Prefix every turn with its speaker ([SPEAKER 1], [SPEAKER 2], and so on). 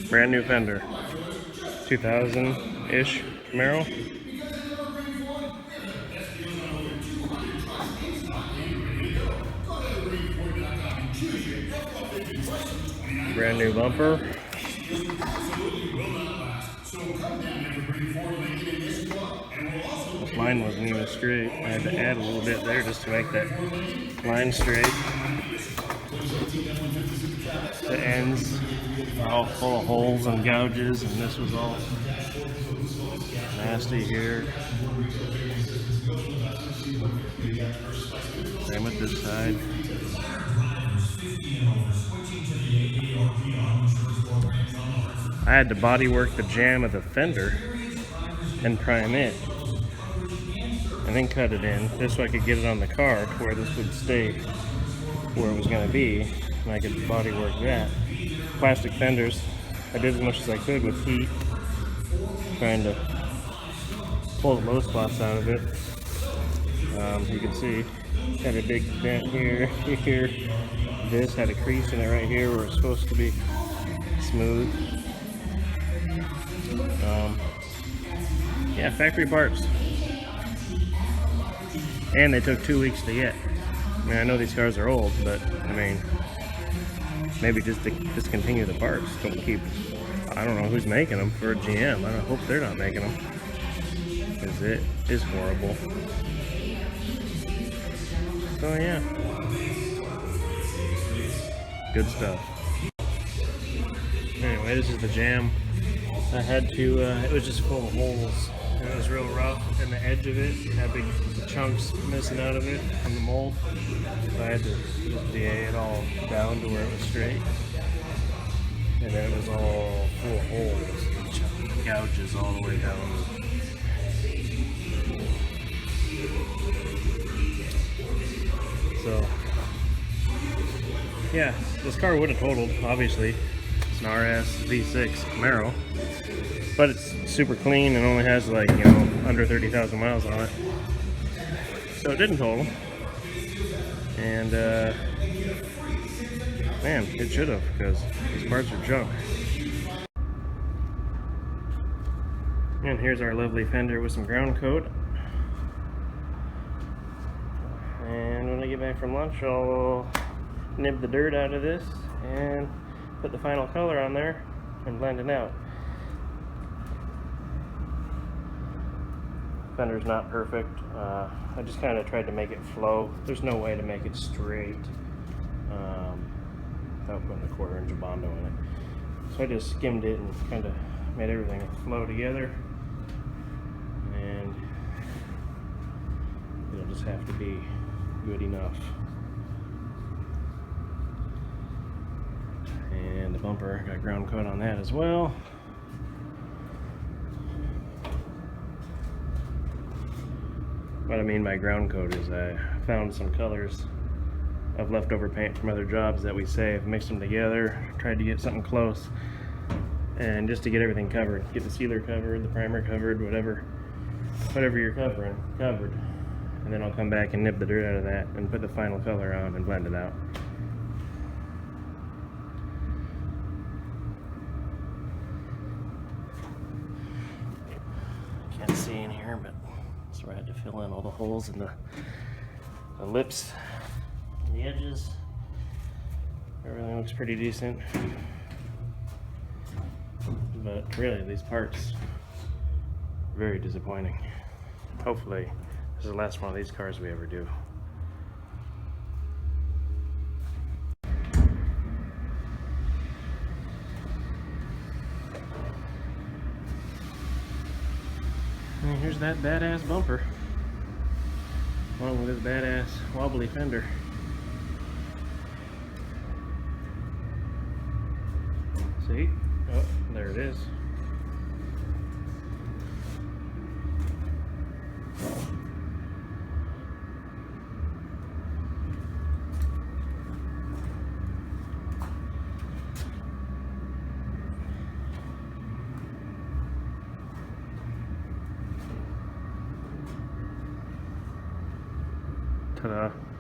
[SPEAKER 1] Brand new fender. 2000-ish Camaro. Brand new bumper. This line wasn't even straight. I had to add a little bit there just to make that line straight. The ends are all full of holes and gouges, and this was all nasty here. Same with this side. I had to body work the jamb of the fender and prime it, and then cut it in just so I could get it on the car where this would stay where it was going to be, and I could body work that. Plastic fenders, I did as much as I could with heat, trying to pull the low spots out of it. You can see, had a big dent here, here. This had a crease in it right here where it's supposed to be smooth. Yeah, factory parts. And they took 2 weeks to get. I mean, I know these cars are old, but I mean, maybe just to discontinue the parts. Don't keep, I don't know who's making them for a GM. I hope they're not making them, because it is horrible. So yeah, good stuff. Anyway, this is the jam. I had to, it was just full of holes. And it was real rough, and the edge of it had big chunks missing out of it from the mold. So I had to just DA it all down to where it was straight. And then it was all full of holes and gouges all the way down. So, yeah, this car would have totaled, obviously. It's an RS V6 Camaro. But it's super clean and only has, like, you know, under 30,000 miles on it. So it didn't total. And, man, it should have, because these parts are junk. And here's our lovely fender with some ground coat. And when I get back from lunch, I'll nib the dirt out of this and put the final color on there and blend it out. Fender's not perfect. I just kind of tried to make it flow. There's no way to make it straight without putting a 1/4 inch of Bondo in it. So I just skimmed it and kind of made everything flow together. And it'll just have to be good enough. And the bumper, got ground coat on that as well. What I mean by ground coat is I found some colors of leftover paint from other jobs that we saved, mixed them together, tried to get something close, and just to get everything covered, get the sealer covered, the primer covered, whatever you're covering, covered. And then I'll come back and nib the dirt out of that and put the final color on and blend it out. Can't see in here, but so I had to fill in all the holes in the lips and the edges. Everything looks pretty decent. But really, these parts, very disappointing. Hopefully, this is the last one of these cars we ever do. And here's that badass bumper, along with this badass wobbly fender. See? Oh, there it is. Ta-da.